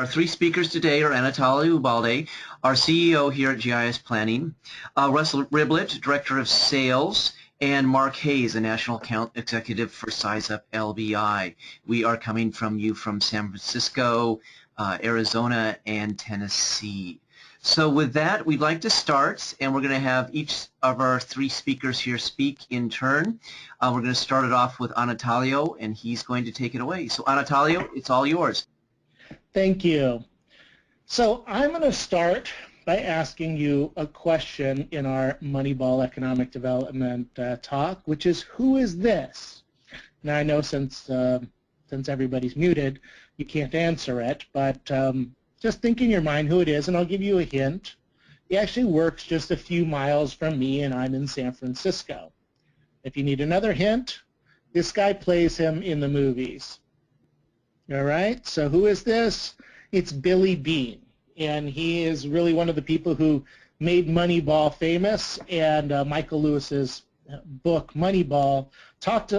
Our three speakers today are Anatoly Ubalde, our CEO here at GIS Planning, Russell Riblett, Director of Sales, and Mark Hayes, a National Account Executive for SizeUp LBI. We are coming from you from San Francisco, Arizona, and Tennessee. So with that, we'd like to start, and we're going to have each of our three speakers here speak in turn. We're going to start it off with Anatolio, and he's going to take it away. So Anatolio, it's all yours. Thank you. So I'm going to start by asking you a question in our Moneyball economic development talk, which is, who is this? Now I know since everybody's muted, you can't answer it, but just think in your mind who it is, and I'll give you a hint. He actually works just a few miles from me, and I'm in San Francisco. If you need another hint, this guy plays him in the movies. All right, so who is this? It's Billy Beane, and he is really one of the people who made Moneyball famous, and Michael Lewis's book, Moneyball, talked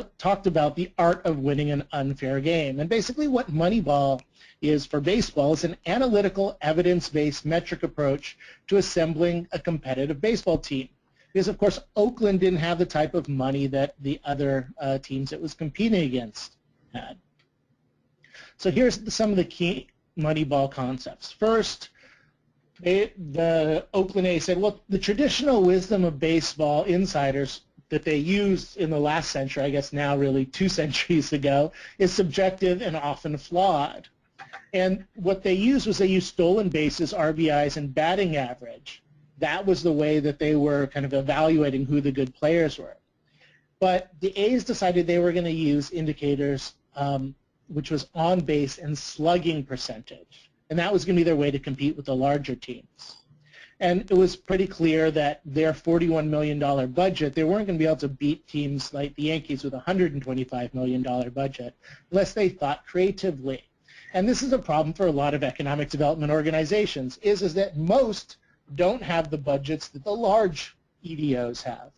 about the art of winning an unfair game. And basically what Moneyball is for baseball is an analytical, evidence-based metric approach to assembling a competitive baseball team. Because, of course, Oakland didn't have the type of money that the other teams it was competing against had. So here's some of the key Moneyball concepts. First, the Oakland A's said, well, the traditional wisdom of baseball insiders that they used in the last century, I guess now really 2 centuries ago, is subjective and often flawed. And what they used was they used stolen bases, RBIs, and batting average. That was the way that they were kind of evaluating who the good players were. But the A's decided they were going to use indicators which was on base and slugging percentage. And that was going to be their way to compete with the larger teams. And it was pretty clear that their $41 million budget, they weren't going to be able to beat teams like the Yankees with a $125 million budget unless they thought creatively. And this is a problem for a lot of economic development organizations, is that most don't have the budgets that the large EDOs have.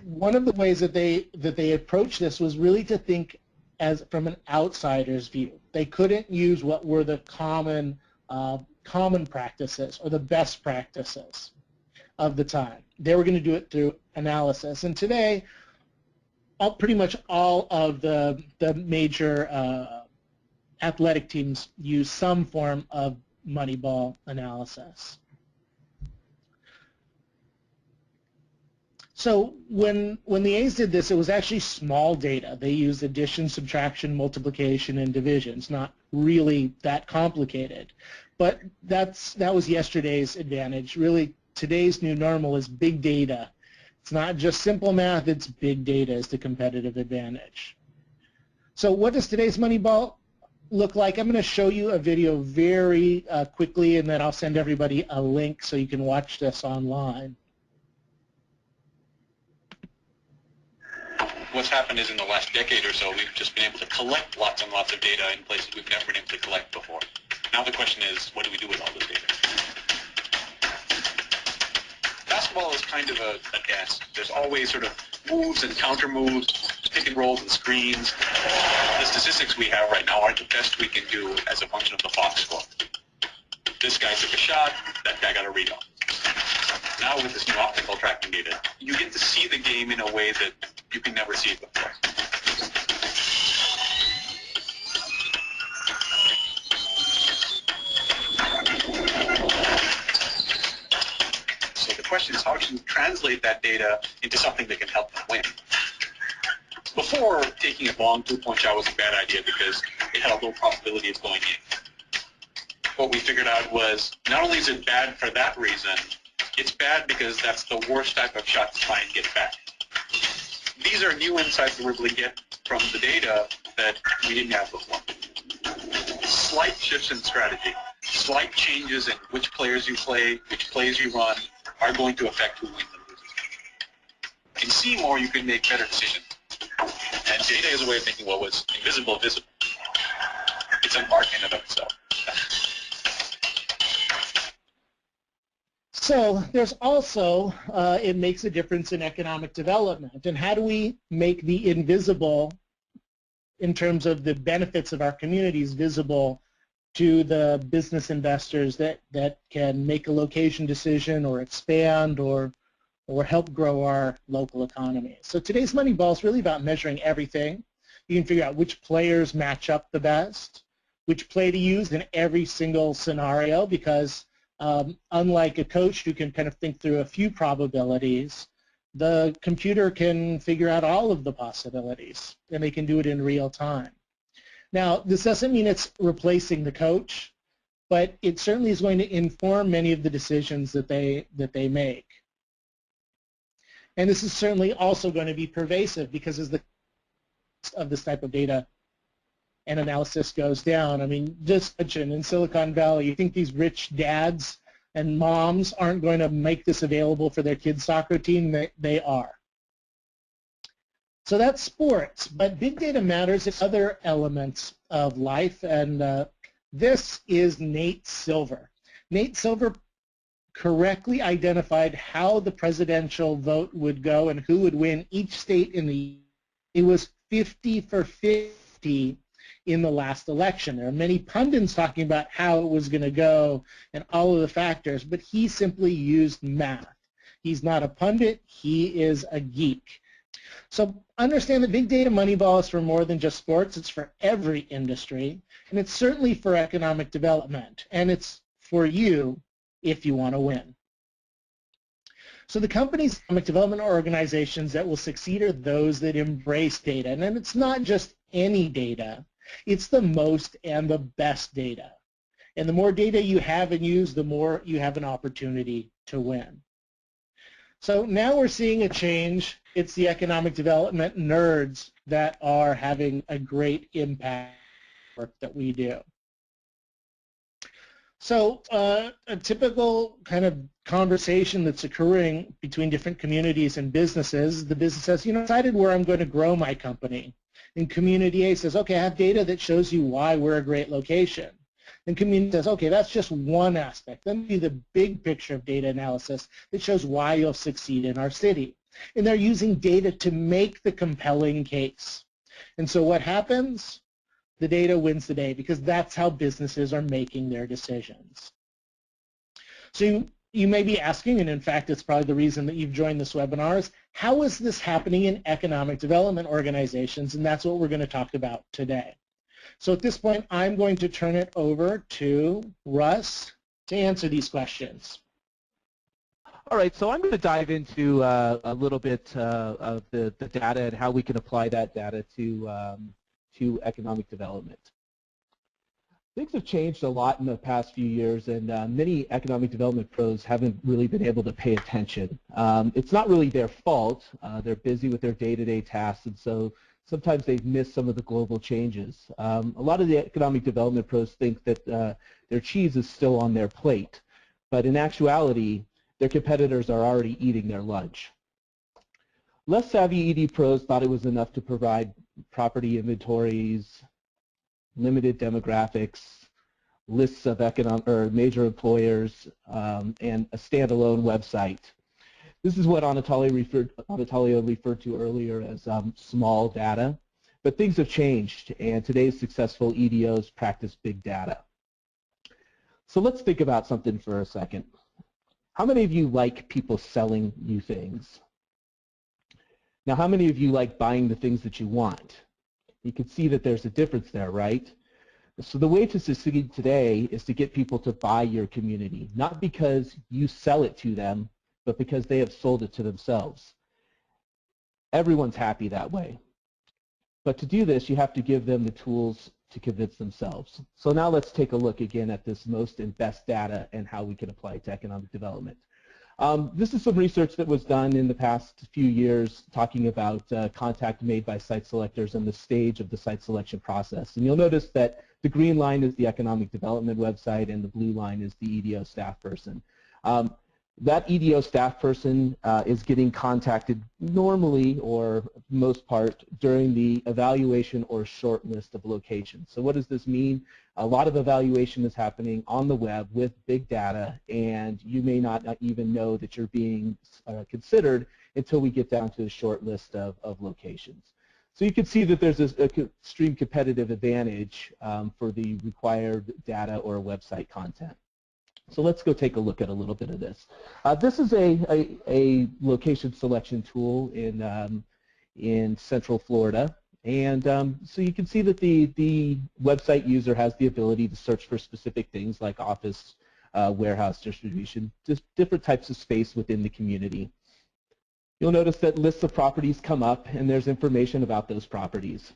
One of the ways that they approached this was really to think as from an outsider's view. They couldn't use what were the common practices or the best practices of the time. They were going to do it through analysis. And today, pretty much all of the major athletic teams use some form of Moneyball analysis. So when the A's did this, it was actually small data. They used addition, subtraction, multiplication, and division. It's not really that complicated. But that was yesterday's advantage. Really, today's new normal is big data. It's not just simple math, it's big data is the competitive advantage. So what does today's Moneyball look like? I'm going to show you a video very quickly, and then I'll send everybody a link so you can watch this online. What's happened is in the last decade or so, we've just been able to collect lots and lots of data in places we've never been able to collect before. Now the question is, what do we do with all this data? Basketball is kind of a dance. There's always sort of moves and counter moves, pick and rolls and screens. The statistics we have right now aren't the best we can do as a function of the box score. This guy took a shot, that guy got a rebound. Now with this new optical tracking data, you get to see the game in a way that you can never see it before. So the question is, how can you translate that data into something that can help them win? Before, taking a long two-point shot was a bad idea because it had a low probability of going in. What we figured out was, not only is it bad for that reason, it's bad because that's the worst type of shot to try and get back. These are new insights that we're able to get from the data that we didn't have before. Slight shifts in strategy, slight changes in which players you play, which plays you run, are going to affect who wins and loses. In see more, you can make better decisions. And data is a way of making what was invisible visible. It's an art in and of itself. So there's also, it makes a difference in economic development. And how do we make the invisible in terms of the benefits of our communities visible to the business investors that can make a location decision or expand or help grow our local economy. So today's Moneyball is really about measuring everything. You can figure out which players match up the best, which play to use in every single scenario, because unlike a coach who can kind of think through a few probabilities, the computer can figure out all of the possibilities, and they can do it in real time. Now, this doesn't mean it's replacing the coach, but it certainly is going to inform many of the decisions that they make. And this is certainly also going to be pervasive, because as the cost of this type of data and analysis goes down, I mean, just imagine in Silicon Valley, you think these rich dads and moms aren't going to make this available for their kids' soccer team? They are. So that's sports, but big data matters in other elements of life, and this is Nate Silver. Nate Silver correctly identified how the presidential vote would go and who would win each state in the. It was 50 for 50 in the last election. There are many pundits talking about how it was going to go and all of the factors, but he simply used math. He's not a pundit, he is a geek. So understand that Big Data Moneyball is for more than just sports. It's for every industry, and it's certainly for economic development, and it's for you if you want to win. So the companies, economic development organizations that will succeed are those that embrace data, and then it's not just any data. It's the most and the best data. And the more data you have and use, the more you have an opportunity to win. So now we're seeing a change. It's the economic development nerds that are having a great impact on the work that we do. So a typical kind of conversation that's occurring between different communities and businesses, the business says, you know, I decided where I'm going to grow my company. And community A says, okay, I have data that shows you why we're a great location. And community says, okay, that's just one aspect. Let me do the big picture of data analysis that shows why you'll succeed in our city. And they're using data to make the compelling case. And so what happens? The data wins the day, because that's how businesses are making their decisions. So you may be asking, and in fact it's probably the reason that you've joined this webinar, is how is this happening in economic development organizations? And that's what we're going to talk about today. So at this point, I'm going to turn it over to Russ to answer these questions. All right, so I'm going to dive into a little bit of the data and how we can apply that data to economic development. Things have changed a lot in the past few years, and many economic development pros haven't really been able to pay attention. It's not really their fault. They're busy with their day-to-day tasks, and so sometimes they've missed some of the global changes. A lot of the economic development pros think that their cheese is still on their plate, but in actuality, their competitors are already eating their lunch. Less savvy ED pros thought it was enough to provide property inventories, limited demographics, lists of major employers, and a standalone website. This is what Anatolio referred to earlier as small data, but things have changed, and today's successful EDOs practice big data. So let's think about something for a second. How many of you like people selling you things? Now, how many of you like buying the things that you want? You can see that there's a difference there, right? So the way to succeed today is to get people to buy your community, not because you sell it to them, but because they have sold it to themselves. Everyone's happy that way. But to do this, you have to give them the tools to convince themselves. So now let's take a look again at this most and best data and how we can apply it to economic development. This is some research that was done in the past few years talking about contact made by site selectors and the stage of the site selection process. And you'll notice that the green line is the economic development website and the blue line is the EDO staff person. That EDO staff person is getting contacted normally, or most part, during the evaluation or short list of locations. So what does this mean? A lot of evaluation is happening on the web with big data, and you may not even know that you're being considered until we get down to the short list of locations. So you can see that there's an extreme competitive advantage for the required data or website content. So let's go take a look at a little bit of this. This is a location selection tool in Central Florida. And so you can see that the website user has the ability to search for specific things like office, warehouse, distribution, just different types of space within the community. You'll notice that lists of properties come up and there's information about those properties.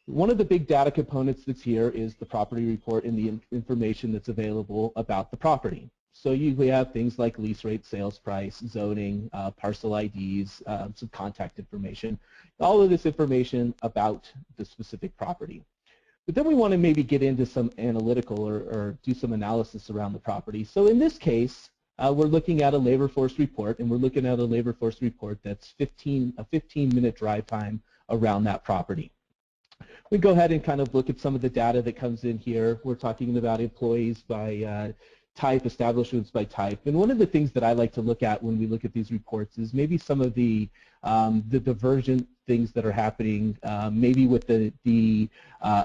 One of the big data components that's here is the property report and the information that's available about the property. So we have things like lease rate, sales price, zoning, parcel IDs, some contact information, all of this information about the specific property. But then we want to maybe get into some analytical or do some analysis around the property. So in this case, we're looking at a labor force report, and we're looking at a labor force report that's a 15-minute drive time around that property. We go ahead and kind of look at some of the data that comes in here. We're talking about employees by type, establishments by type. And one of the things that I like to look at when we look at these reports is maybe some of the divergent things that are happening, maybe with the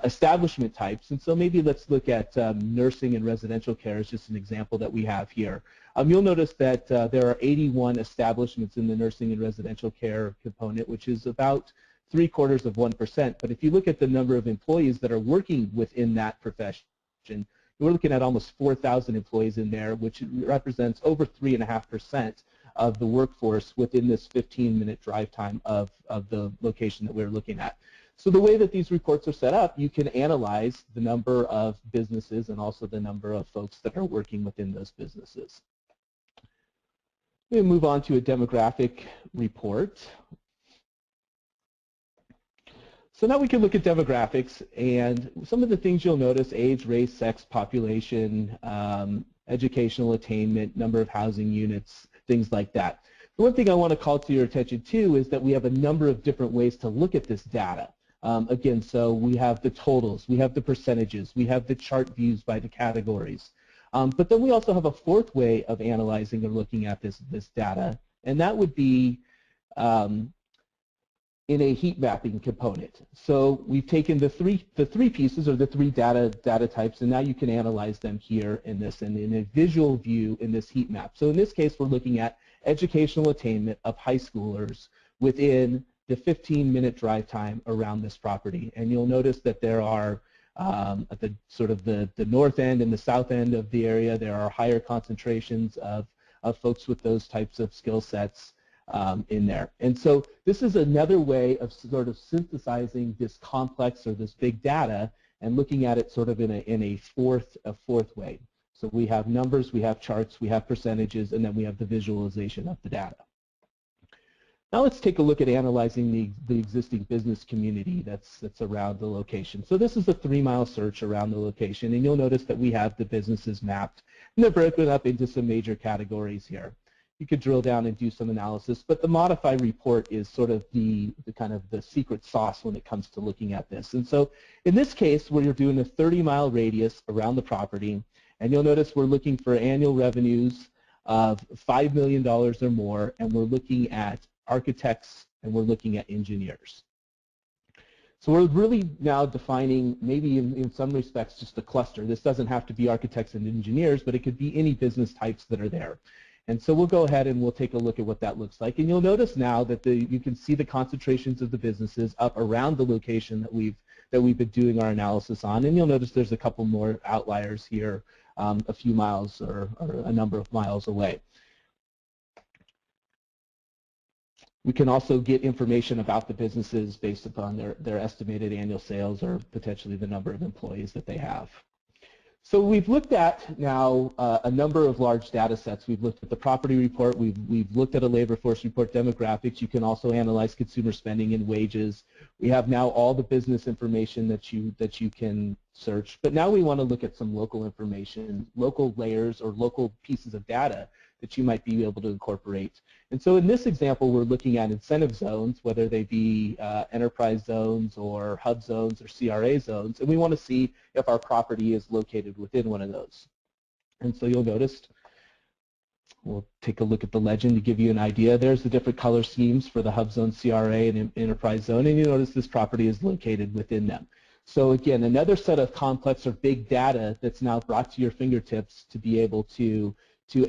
establishment types. And so maybe let's look at nursing and residential care as just an example that we have here. You'll notice that there are 81 establishments in the nursing and residential care component, which is about 0.75%. But if you look at the number of employees that are working within that profession, we're looking at almost 4,000 employees in there, which represents over 3.5% of the workforce within this 15-minute drive time of the location that we're looking at. So the way that these reports are set up, you can analyze the number of businesses and also the number of folks that are working within those businesses. We move on to a demographic report. So now we can look at demographics, and some of the things you'll notice: age, race, sex, population, educational attainment, number of housing units, things like that. The one thing I want to call to your attention too is that we have a number of different ways to look at this data. Again, so we have the totals, we have the percentages, we have the chart views by the categories. But then we also have a fourth way of analyzing or looking at this data, and that would be in a heat mapping component. So we've taken the three pieces, or the three data types, and now you can analyze them here in this, and in a visual view in this heat map. So in this case, we're looking at educational attainment of high schoolers within the 15-minute drive time around this property. And you'll notice that there are at the sort of the north end and the south end of the area, there are higher concentrations of folks with those types of skill sets in there. And so this is another way of sort of synthesizing this complex or this big data and looking at it sort of in a fourth way. So we have numbers, we have charts, we have percentages, and then we have the visualization of the data. Now let's take a look at analyzing the existing business community that's around the location. So this is a 3-mile search around the location, and you'll notice that we have the businesses mapped, and they're broken up into some major categories here. You could drill down and do some analysis, but the modified report is sort of the kind of the secret sauce when it comes to looking at this. And so in this case, where you're doing a 30-mile radius around the property, and you'll notice we're looking for annual revenues of $5 million or more, and we're looking at architects and we're looking at engineers. So we're really now defining, maybe in some respects, just a cluster. This doesn't have to be architects and engineers, but it could be any business types that are there. And so we'll go ahead and we'll take a look at what that looks like. And you'll notice now that you can see the concentrations of the businesses up around the location that we've been doing our analysis on. And you'll notice there's a couple more outliers here, a few miles or a number of miles away. We can also get information about the businesses based upon their estimated annual sales or potentially the number of employees that they have. So we've looked at now a number of large data sets. We've looked at the property report. We've looked at a labor force report, demographics. You can also analyze consumer spending and wages. We have now all the business information that you can search. But now we want to look at some local information, local layers or local pieces of data that you might be able to incorporate. And so in this example, we're looking at incentive zones, whether they be enterprise zones or hub zones or CRA zones, and we want to see if our property is located within one of those. And so you'll notice we'll take a look at the legend to give you an idea. There's the different color schemes for the hub zone, CRA, and enterprise zone, and you notice this property is located within them. So again, another set of complex or big data that's now brought to your fingertips to be able to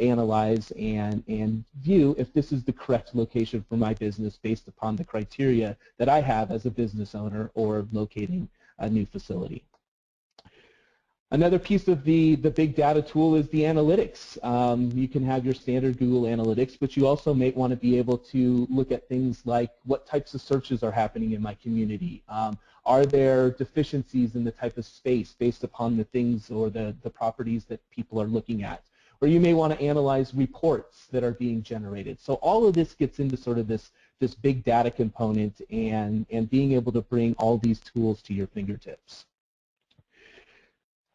analyze and view if this is the correct location for my business based upon the criteria that I have as a business owner or locating a new facility. Another piece of the big data tool is the analytics. You can have your standard Google Analytics, but you also may want to be able to look at things like what types of searches are happening in my community. Are there deficiencies in the type of space based upon the things or the properties that people are looking at? Or you may want to analyze reports that are being generated. So all of this gets into sort of this big data component and being able to bring all these tools to your fingertips.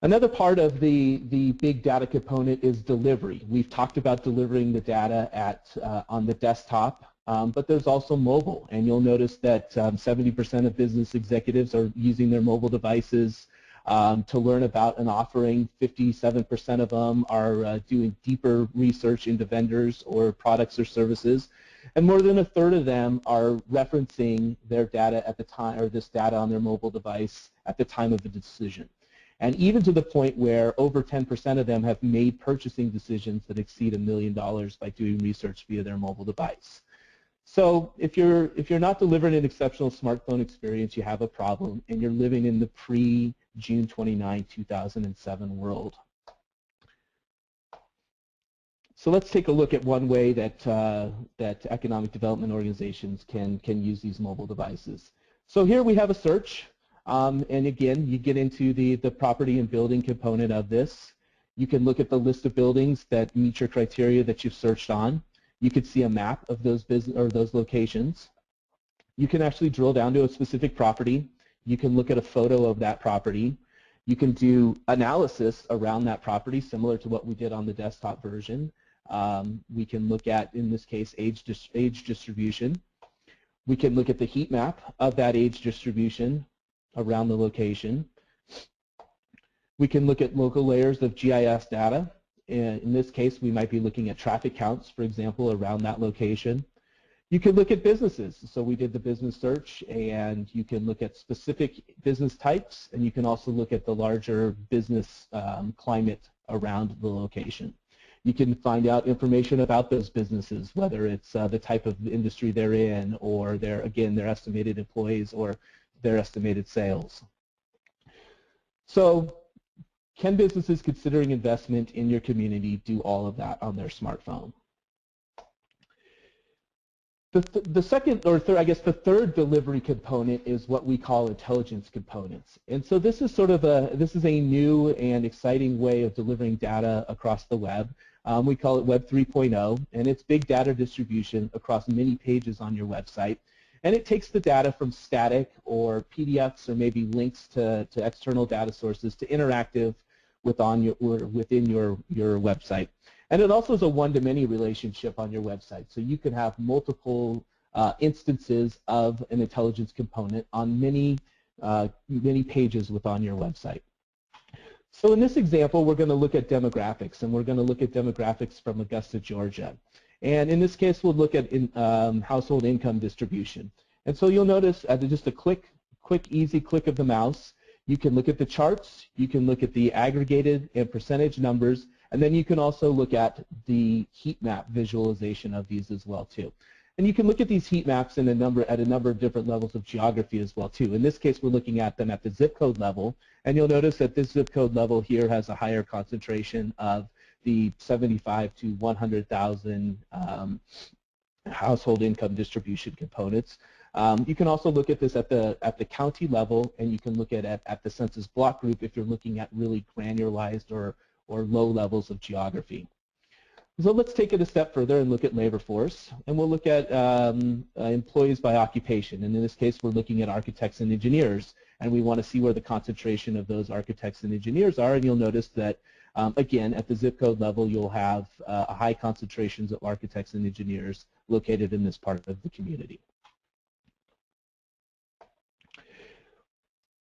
Another part of the big data component is delivery. We've talked about delivering the data on the desktop, but there's also mobile. And you'll notice that 70% of business executives are using their mobile devices to learn about an offering. 57% of them are doing deeper research into vendors or products or services. And more than a third of them are referencing their data at the time, or this data on their mobile device at the time of the decision. And even to the point where over 10% of them have made purchasing decisions that exceed $1 million by doing research via their mobile device. So if you're not delivering an exceptional smartphone experience, you have a problem, and you're living in the pre-June 29, 2007 world. So let's take a look at one way that that economic development organizations can use these mobile devices. So here we have a search. And again, you get into the property and building component of this. You can look at the list of buildings that meet your criteria that you've searched on. You could see a map of those those locations. You can actually drill down to a specific property. You can look at a photo of that property. You can do analysis around that property, similar to what we did on the desktop version. We can look at, in this case, age distribution. We can look at the heat map of that age distribution around the location. We can look at local layers of GIS data. In this case, we might be looking at traffic counts, for example, around that location. You can look at businesses. So we did the business search, and you can look at specific business types, and you can also look at the larger business climate around the location. You can find out information about those businesses, whether it's the type of industry they're in, or their estimated employees, or their estimated sales. So can businesses considering investment in your community do all of that on their smartphone? The second, or third, I guess the third delivery component is what we call intelligence components. And so this is sort of a new and exciting way of delivering data across the web. We call it Web 3.0, and it's big data distribution across many pages on your website. And it takes the data from static or PDFs or maybe links to external data sources to interactive within your website. And it also is a one-to-many relationship on your website. So you can have multiple instances of an intelligence component on many pages within your website. So in this example, we're going to look at demographics, and we're going to look at demographics from Augusta, Georgia. And in this case, we'll look at household income distribution. And so you'll notice at just a easy click of the mouse, you can look at the charts, you can look at the aggregated and percentage numbers, and then you can also look at the heat map visualization of these as well too. And you can look at these heat maps at a number of different levels of geography as well too. In this case, we're looking at them at the zip code level, and you'll notice that this zip code level here has a higher concentration of the 75 to 100,000 household income distribution components. You can also look at this at the county level, and you can look at the census block group if you're looking at really granularized or low levels of geography. So let's take it a step further and look at labor force, and we'll look at employees by occupation. And in this case, we're looking at architects and engineers, and we want to see where the concentration of those architects and engineers are. And you'll notice that again, at the zip code level, you'll have high concentrations of architects and engineers located in this part of the community.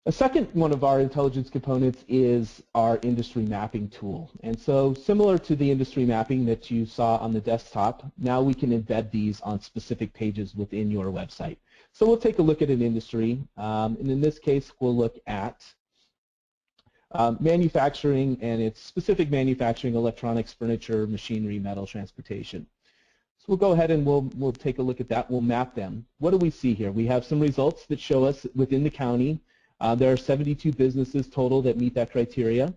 A second one of our intelligence components is our industry mapping tool. And so similar to the industry mapping that you saw on the desktop, now we can embed these on specific pages within your website. So we'll take a look at an industry, and in this case we'll look at manufacturing, and it's specific manufacturing, electronics, furniture, machinery, metal, transportation. So we'll go ahead and we'll take a look at that. We'll map them. What do we see here? We have some results that show us within the county. There are 72 businesses total that meet that criteria.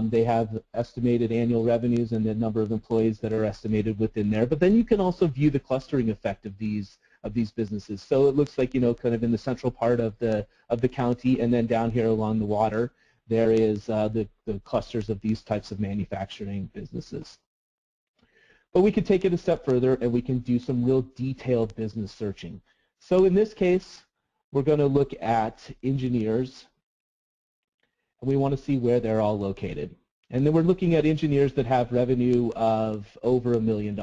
They have estimated annual revenues and the number of employees that are estimated within there. But then you can also view the clustering effect of these businesses. So it looks like, you know, kind of in the central part of the county, and then down here along the water, there is the clusters of these types of manufacturing businesses. But we can take it a step further, and we can do some real detailed business searching. So in this case, we're going to look at engineers, and we want to see where they're all located. And then we're looking at engineers that have revenue of over $1 million.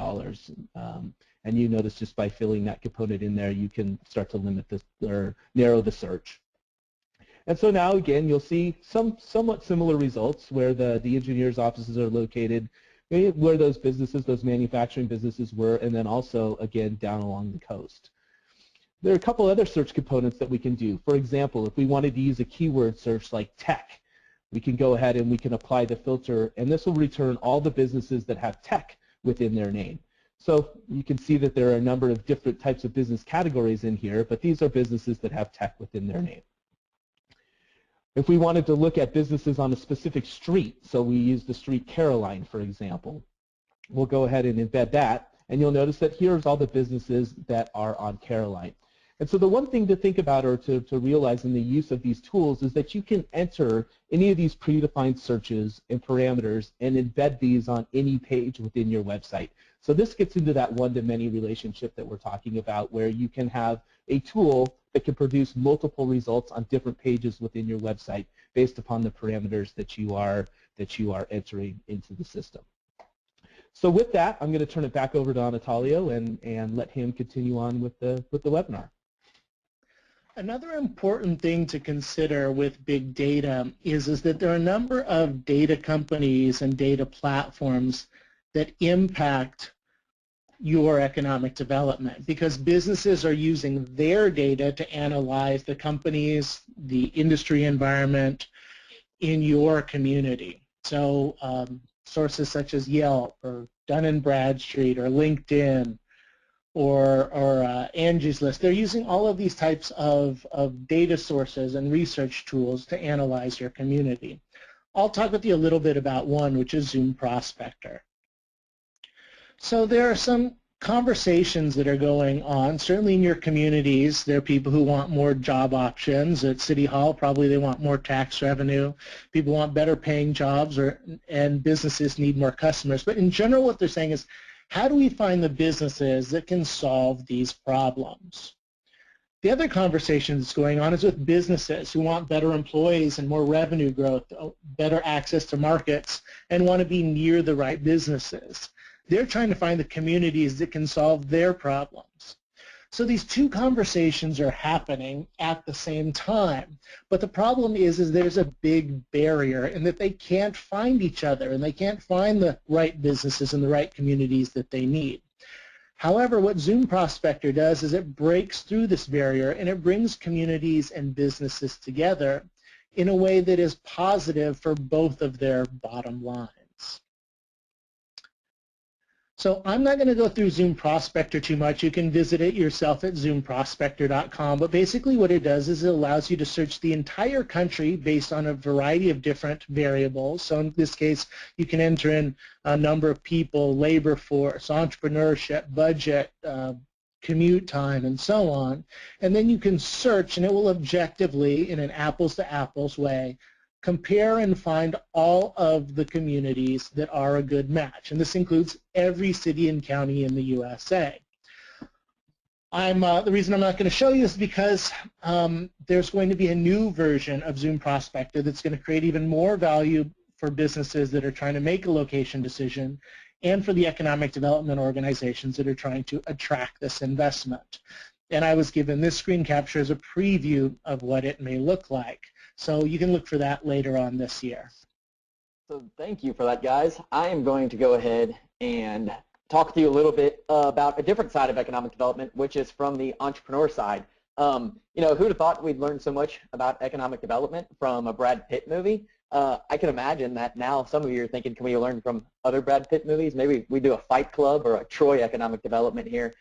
And you notice just by filling that component in there, you can start to limit this or narrow the search. And so now, again, you'll see somewhat similar results where the engineers' offices are located, where those businesses, those manufacturing businesses were, and then also, again, down along the coast. There are a couple other search components that we can do. For example, if we wanted to use a keyword search like tech, we can go ahead and we can apply the filter, and this will return all the businesses that have tech within their name. So you can see that there are a number of different types of business categories in here, but these are businesses that have tech within their name. If we wanted to look at businesses on a specific street, so we use the street Caroline, for example, we'll go ahead and embed that, and you'll notice that here's all the businesses that are on Caroline. And so the one thing to think about or to realize in the use of these tools is that you can enter any of these predefined searches and parameters and embed these on any page within your website. So this gets into that one-to-many relationship that we're talking about, where you can have a tool that can produce multiple results on different pages within your website based upon the parameters that you are entering into the system. So with that, I'm going to turn it back over to Anatolio and let him continue on with the webinar. Another important thing to consider with big data is that there are a number of data companies and data platforms that impact your economic development, because businesses are using their data to analyze the companies, the industry environment in your community. So sources such as Yelp or Dun & Bradstreet or LinkedIn or Angie's List, they're using all of these types of data sources and research tools to analyze your community. I'll talk with you a little bit about one, which is Zoom Prospector. So there are some conversations that are going on. Certainly in your communities, there are people who want more job options. At City Hall, probably they want more tax revenue. People want better paying jobs, and businesses need more customers. But in general, what they're saying is, how do we find the businesses that can solve these problems? The other conversation that's going on is with businesses who want better employees and more revenue growth, better access to markets, and want to be near the right businesses. They're trying to find the communities that can solve their problems. So these two conversations are happening at the same time. But the problem is there's a big barrier in that they can't find each other, and they can't find the right businesses and the right communities that they need. However, what Zoom Prospector does is it breaks through this barrier, and it brings communities and businesses together in a way that is positive for both of their bottom lines. So I'm not going to go through Zoom Prospector too much. You can visit it yourself at zoomprospector.com. But basically what it does is it allows you to search the entire country based on a variety of different variables. So in this case, you can enter in a number of people, labor force, entrepreneurship, budget, commute time, and so on. And then you can search, and it will objectively, in an apples-to-apples way, compare and find all of the communities that are a good match. And this includes every city and county in the USA. The reason I'm not going to show you is because there's going to be a new version of Zoom Prospector that's going to create even more value for businesses that are trying to make a location decision, and for the economic development organizations that are trying to attract this investment. And I was given this screen capture as a preview of what it may look like. So you can look for that later on this year. So thank you for that, guys. I am going to go ahead and talk to you a little bit about a different side of economic development, which is from the entrepreneur side. Who'd have thought we'd learn so much about economic development from a Brad Pitt movie? I can imagine that now some of you are thinking, can we learn from other Brad Pitt movies? Maybe we do a Fight Club or a Troy economic development here.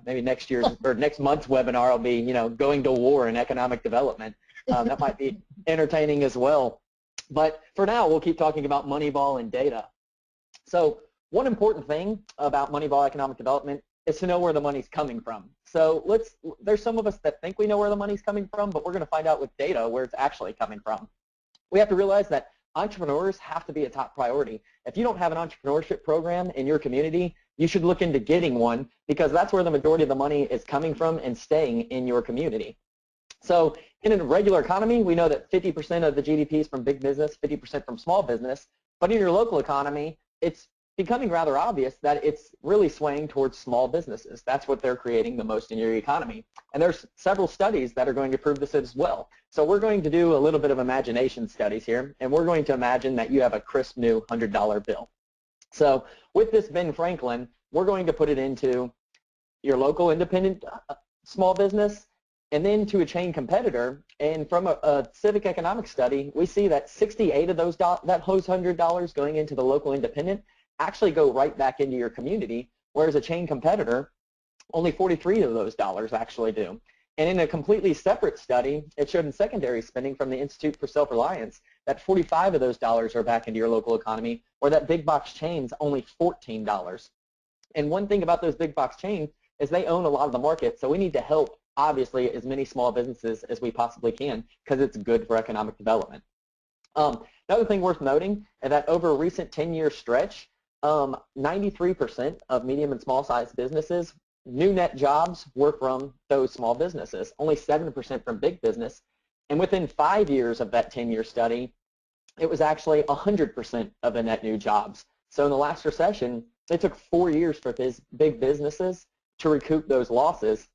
Maybe next year's or next month's webinar will be, going to war in economic development. That might be entertaining as well. But for now, we'll keep talking about Moneyball and data. So one important thing about Moneyball economic development is to know where the money's coming from. So there's some of us that think we know where the money's coming from, but we're going to find out with data where it's actually coming from. We have to realize that entrepreneurs have to be a top priority. If you don't have an entrepreneurship program in your community, you should look into getting one, because that's where the majority of the money is coming from and staying in your community. So in a regular economy, we know that 50% of the GDP is from big business, 50% from small business. But in your local economy, it's becoming rather obvious that it's really swaying towards small businesses. That's what they're creating the most in your economy. And there's several studies that are going to prove this as well. So we're going to do a little bit of imagination studies here, and we're going to imagine that you have a crisp new $100 bill. So with this Ben Franklin, we're going to put it into your local independent small business, and then to a chain competitor. And from a civic economics study, we see that 68 of those $100 going into the local independent actually go right back into your community, whereas a chain competitor, only 43 of those dollars actually do. And in a completely separate study, it showed in secondary spending from the Institute for Self-Reliance that 45 of those dollars are back into your local economy, where that big box chain's only $14. And one thing about those big box chains is they own a lot of the market, so we need to help, obviously, as many small businesses as we possibly can, because it's good for economic development. Another thing worth noting is that over a recent 10-year stretch, 93% of medium and small-sized businesses, new net jobs were from those small businesses, only 7% from big business. And within 5 years of that 10-year study, it was actually 100% of the net new jobs. So in the last recession, it took 4 years for big businesses to recoup those losses,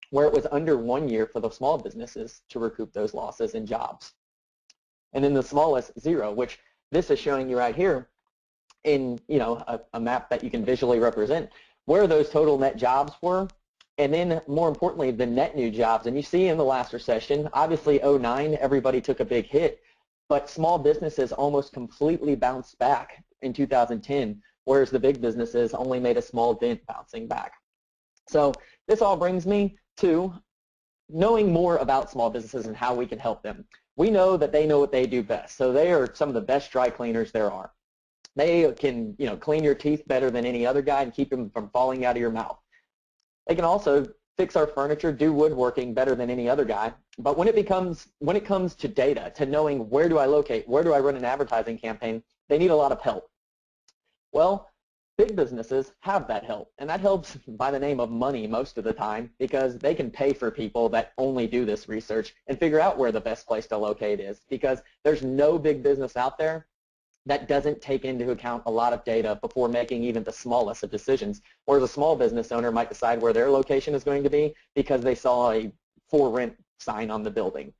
where it was under 1 year for the small businesses to recoup those losses in jobs. And then the smallest, 0, which this is showing you right here in a map that you can visually represent where those total net jobs were, and then more importantly the net new jobs. And you see in the last recession, obviously 09, everybody took a big hit, but small businesses almost completely bounced back in 2010, whereas the big businesses only made a small dent bouncing back. So this all brings me to knowing more about small businesses and how we can help them. We know that they know what they do best. So they are some of the best dry cleaners there are. They can, clean your teeth better than any other guy and keep them from falling out of your mouth. They can also fix our furniture, do woodworking better than any other guy. But when it comes to data, to knowing where do I locate, where do I run an advertising campaign, they need a lot of help. Well, big businesses have that help, and that helps by the name of money most of the time, because they can pay for people that only do this research and figure out where the best place to locate is, because there's no big business out there that doesn't take into account a lot of data before making even the smallest of decisions, whereas a small business owner might decide where their location is going to be because they saw a for rent sign on the building.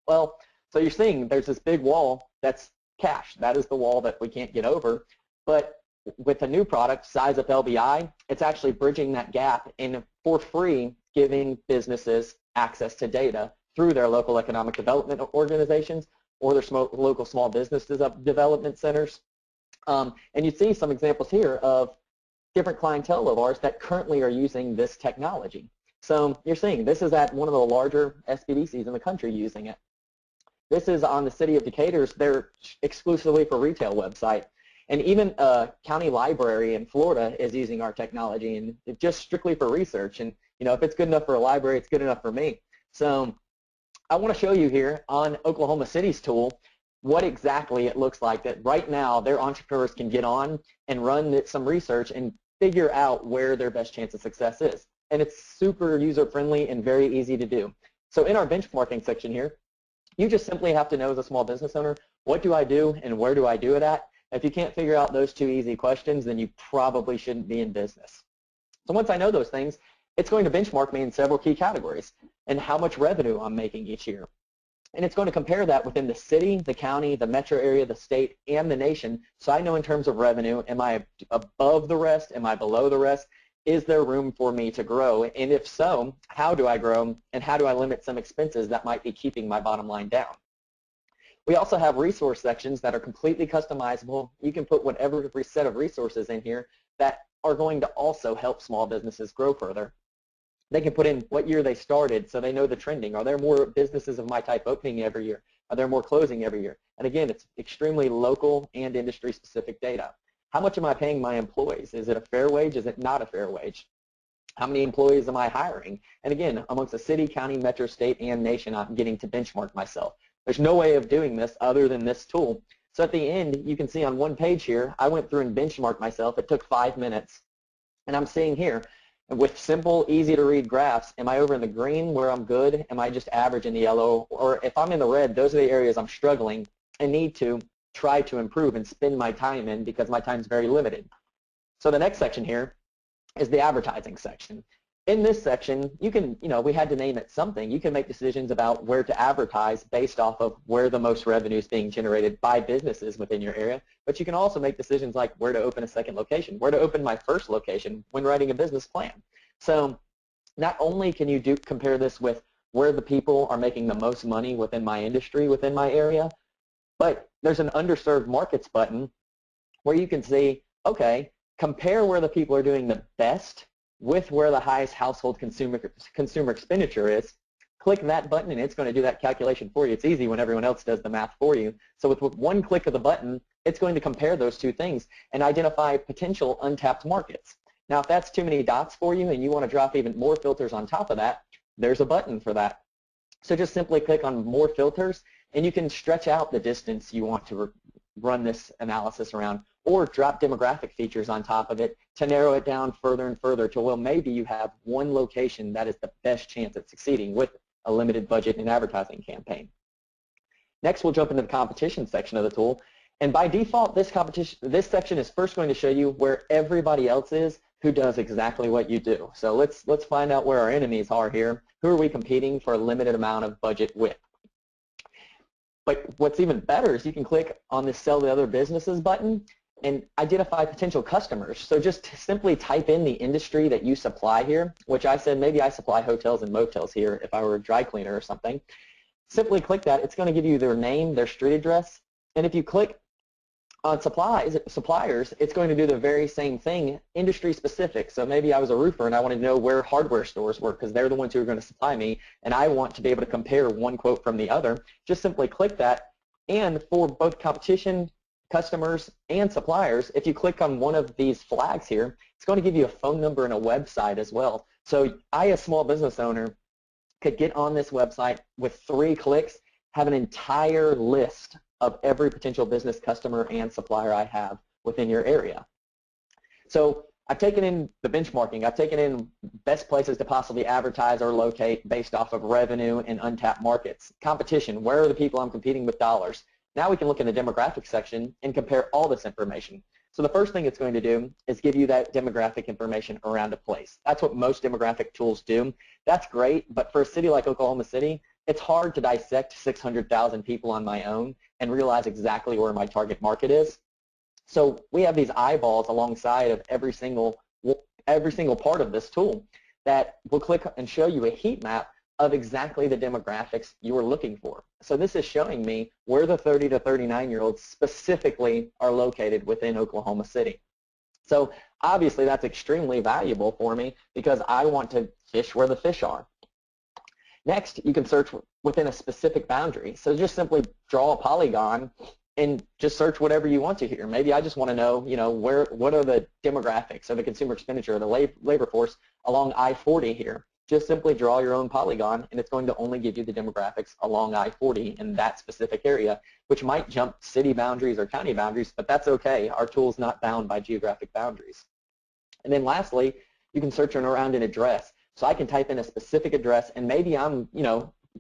Well, so you're seeing there's this big wall that's cash. That is the wall that we can't get over. But with a new product, Size Up LBI, it's actually bridging that gap and for free giving businesses access to data through their local economic development organizations or their local small business development centers. And you see some examples here of different clientele of ours that currently are using this technology. So you're seeing this is at one of the larger SBDCs in the country using it. This is on the city of Decatur's, their exclusively for retail website. And even a county library in Florida is using our technology, and just strictly for research. And if it's good enough for a library, it's good enough for me. So I want to show you here on Oklahoma City's tool what exactly it looks like that right now their entrepreneurs can get on and run some research and figure out where their best chance of success is. And it's super user-friendly and very easy to do. So in our benchmarking section here, you just simply have to know as a small business owner, what do I do and where do I do it at? If you can't figure out those two easy questions, then you probably shouldn't be in business. So once I know those things, it's going to benchmark me in several key categories and how much revenue I'm making each year. And it's going to compare that within the city, the county, the metro area, the state, and the nation. So I know in terms of revenue, am I above the rest? Am I below the rest? Is there room for me to grow? And if so, how do I grow? And how do I limit some expenses that might be keeping my bottom line down? We also have resource sections that are completely customizable. You can put whatever set of resources in here that are going to also help small businesses grow further. They can put in what year they started so they know the trending. Are there more businesses of my type opening every year? Are there more closing every year? And again, it's extremely local and industry-specific data. How much am I paying my employees? Is it a fair wage? Is it not a fair wage? How many employees am I hiring? And again, amongst the city, county, metro, state, and nation, I'm getting to benchmark myself. There's no way of doing this other than this tool. So at the end, you can see on one page here, I went through and benchmarked myself. It took 5 minutes. And I'm seeing here, with simple, easy-to-read graphs, am I over in the green where I'm good? Am I just average in the yellow? Or if I'm in the red, those are the areas I'm struggling and need to try to improve and spend my time in because my time is very limited. So the next section here is the advertising section. In this section, you can, we had to name it something. You can make decisions about where to advertise based off of where the most revenue is being generated by businesses within your area. But you can also make decisions like where to open a second location, where to open my first location when writing a business plan. So not only can you compare this with where the people are making the most money within my industry, within my area, but there's an underserved markets button where you can see, okay, compare where the people are doing the best with where the highest household consumer expenditure is. Click that button and it's going to do that calculation for you. It's easy when everyone else does the math for you. So with one click of the button, it's going to compare those two things and identify potential untapped markets. Now, if that's too many dots for you and you want to drop even more filters on top of that, there's a button for that. So just simply click on more filters and you can stretch out the distance you want to run this analysis around, or drop demographic features on top of it to narrow it down further and further to, well, maybe you have one location that is the best chance at succeeding with a limited budget and advertising campaign. Next, we'll jump into the competition section of the tool. And by default, this section is first going to show you where everybody else is who does exactly what you do. So let's find out where our enemies are here. Who are we competing for a limited amount of budget with? But what's even better is you can click on this Sell to Other Businesses button and identify potential customers. So just simply type in the industry that you supply here, which I said maybe I supply hotels and motels here if I were a dry cleaner or something. Simply click that. It's going to give you their name, their street address. And if you click on suppliers, it's going to do the very same thing, industry specific. So maybe I was a roofer and I wanted to know where hardware stores were because they're the ones who are going to supply me, and I want to be able to compare one quote from the other. Just simply click that. And for both competition, customers, and suppliers, if you click on one of these flags here, it's going to give you a phone number and a website as well. So I, as a small business owner, could get on this website with 3 clicks, have an entire list of every potential business customer and supplier I have within your area. So I've taken in the benchmarking. I've taken in best places to possibly advertise or locate based off of revenue and untapped markets. Competition, where are the people I'm competing with dollars? Now we can look in the demographic section and compare all this information. So the first thing it's going to do is give you that demographic information around a place. That's what most demographic tools do. That's great, but for a city like Oklahoma City, it's hard to dissect 600,000 people on my own and realize exactly where my target market is. So we have these eyeballs alongside of every single part of this tool that will click and show you a heat map of exactly the demographics you are looking for. So this is showing me where the 30 to 39-year-olds specifically are located within Oklahoma City. So obviously that's extremely valuable for me because I want to fish where the fish are. Next, you can search within a specific boundary. So just simply draw a polygon and just search whatever you want to here. Maybe I just want to know, what are the demographics or the consumer expenditure or the labor force along I-40 here. Just simply draw your own polygon, and it's going to only give you the demographics along I-40 in that specific area, which might jump city boundaries or county boundaries, but that's okay. Our tool is not bound by geographic boundaries. And then lastly, you can search around an address. So I can type in a specific address, and maybe I'm,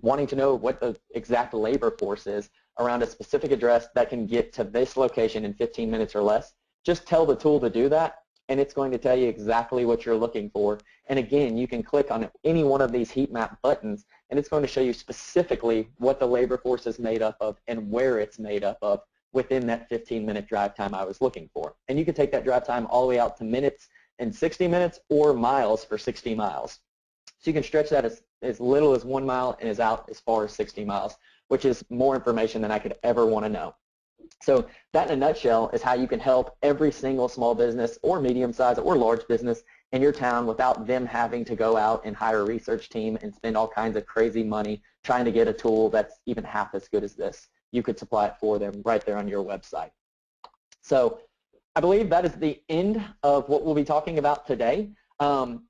wanting to know what the exact labor force is around a specific address that can get to this location in 15 minutes or less. Just tell the tool to do that, and it's going to tell you exactly what you're looking for. And again, you can click on any one of these heat map buttons and it's going to show you specifically what the labor force is made up of and where it's made up of within that 15-minute drive time I was looking for. And you can take that drive time all the way out to minutes and 60 minutes or miles for 60 miles. So you can stretch that as little as 1 mile and as out as far as 60 miles, which is more information than I could ever want to know. So that in a nutshell is how you can help every single small business or medium-sized or large business in your town without them having to go out and hire a research team and spend all kinds of crazy money trying to get a tool that's even half as good as this. You could supply it for them right there on your website. So I believe that is the end of what we'll be talking about today.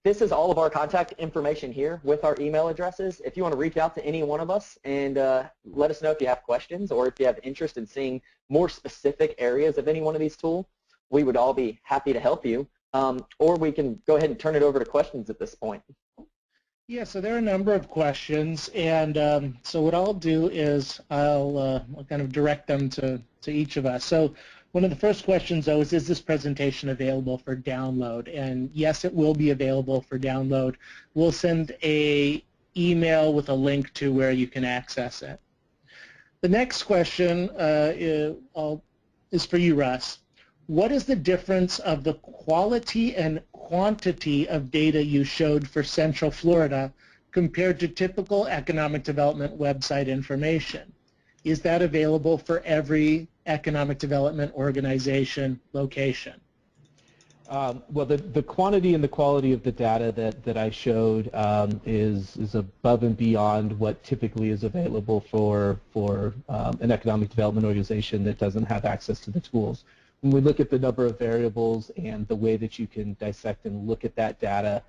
This is all of our contact information here with our email addresses. If you want to reach out to any one of us and let us know if you have questions or if you have interest in seeing more specific areas of any one of these tools, we would all be happy to help you. Or we can go ahead and turn it over to questions at this point. Yeah, so there are a number of questions, and so what I'll do is I'll kind of direct them to each of us. So one of the first questions, though, is this presentation available for download? And yes, it will be available for download. We'll send an email with a link to where you can access it. The next question is for you, Russ. What is the difference of the quality and quantity of data you showed for Central Florida compared to typical economic development website information? Is that available for every economic development organization location? Well, the quantity and the quality of the data that I showed is above and beyond what typically is available for an economic development organization that doesn't have access to the tools. When we look at the number of variables and the way that you can dissect and look at that data,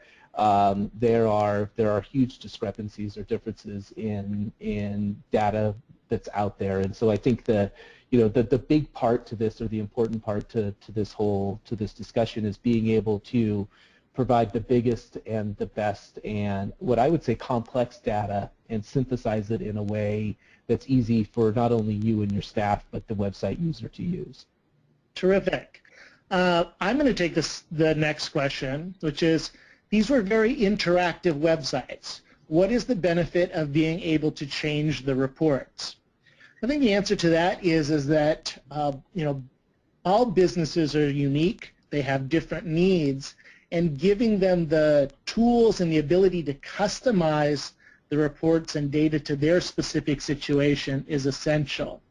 there are huge discrepancies or differences in data that's out there. And so I think the big part to this, or the important part to this discussion, is being able to provide the biggest and the best and what I would say complex data and synthesize it in a way that's easy for not only you and your staff but the website user to use. Terrific. I'm going to take the next question, which is, these were very interactive websites. What is the benefit of being able to change the reports? I think the answer to that is that all businesses are unique. They have different needs, and giving them the tools and the ability to customize the reports and data to their specific situation is essential.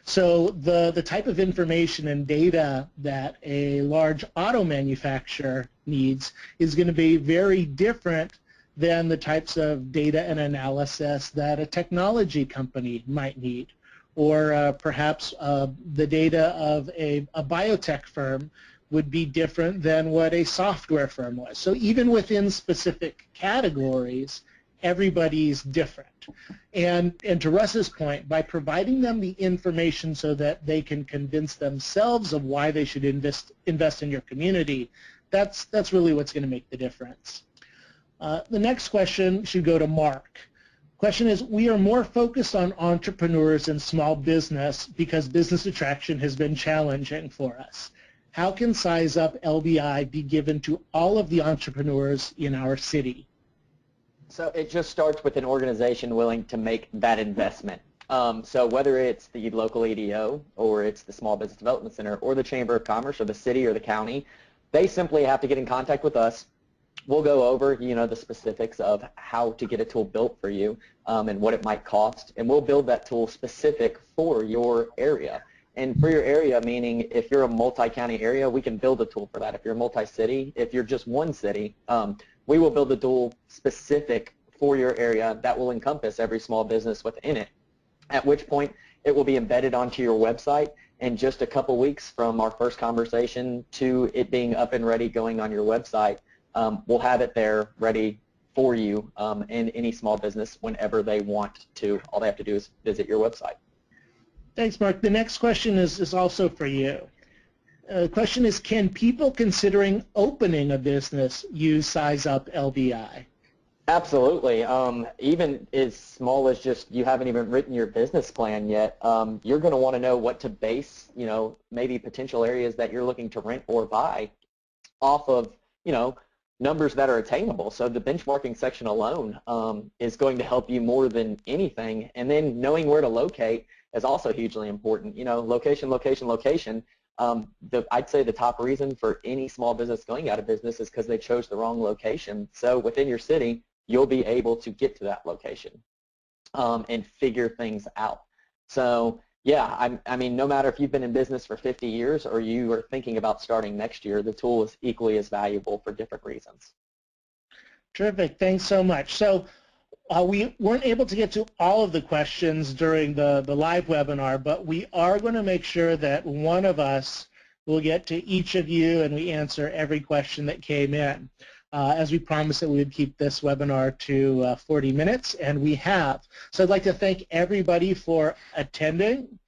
So the type of information and data that a large auto manufacturer needs is going to be very different than the types of data and analysis that a technology company might need, or perhaps the data of a biotech firm would be different than what a software firm was. So even within specific categories, everybody's different. And to Russ's point, by providing them the information so that they can convince themselves of why they should invest in your community, that's really what's going to make the difference. The next question should go to Mark. Question is, we are more focused on entrepreneurs and small business because business attraction has been challenging for us. How can Size Up LBI be given to all of the entrepreneurs in our city? So it just starts with an organization willing to make that investment. So whether it's the local EDO or it's the Small Business Development Center or the Chamber of Commerce or the city or the county, they simply have to get in contact with us. We'll go over, the specifics of how to get a tool built for you and what it might cost, and we'll build that tool specific for your area. And for your area, meaning if you're a multi-county area, we can build a tool for that. If you're a multi-city, if you're just one city, we will build a tool specific for your area that will encompass every small business within it, at which point it will be embedded onto your website. And just a couple weeks from our first conversation to it being up and ready going on your website, we'll have it there ready for you in any small business whenever they want to. All they have to do is visit your website. Thanks, Mark. The next question is also for you. The question is, can people considering opening a business use Size Up LBI? Absolutely. Even as small as just you haven't even written your business plan yet, you're going to want to know what to base, maybe potential areas that you're looking to rent or buy off of, numbers that are attainable. So the benchmarking section alone is going to help you more than anything. And then knowing where to locate is also hugely important. You know, location, location, location. I'd say the top reason for any small business going out of business is because they chose the wrong location. So within your city, you'll be able to get to that location and figure things out. So yeah, I mean, no matter if you've been in business for 50 years or you are thinking about starting next year, the tool is equally as valuable for different reasons. Terrific. Thanks so much. So we weren't able to get to all of the questions during the live webinar, but we are going to make sure that one of us will get to each of you and we answer every question that came in. As we promised that we would keep this webinar to 40 minutes, and we have. So I'd like to thank everybody for attending.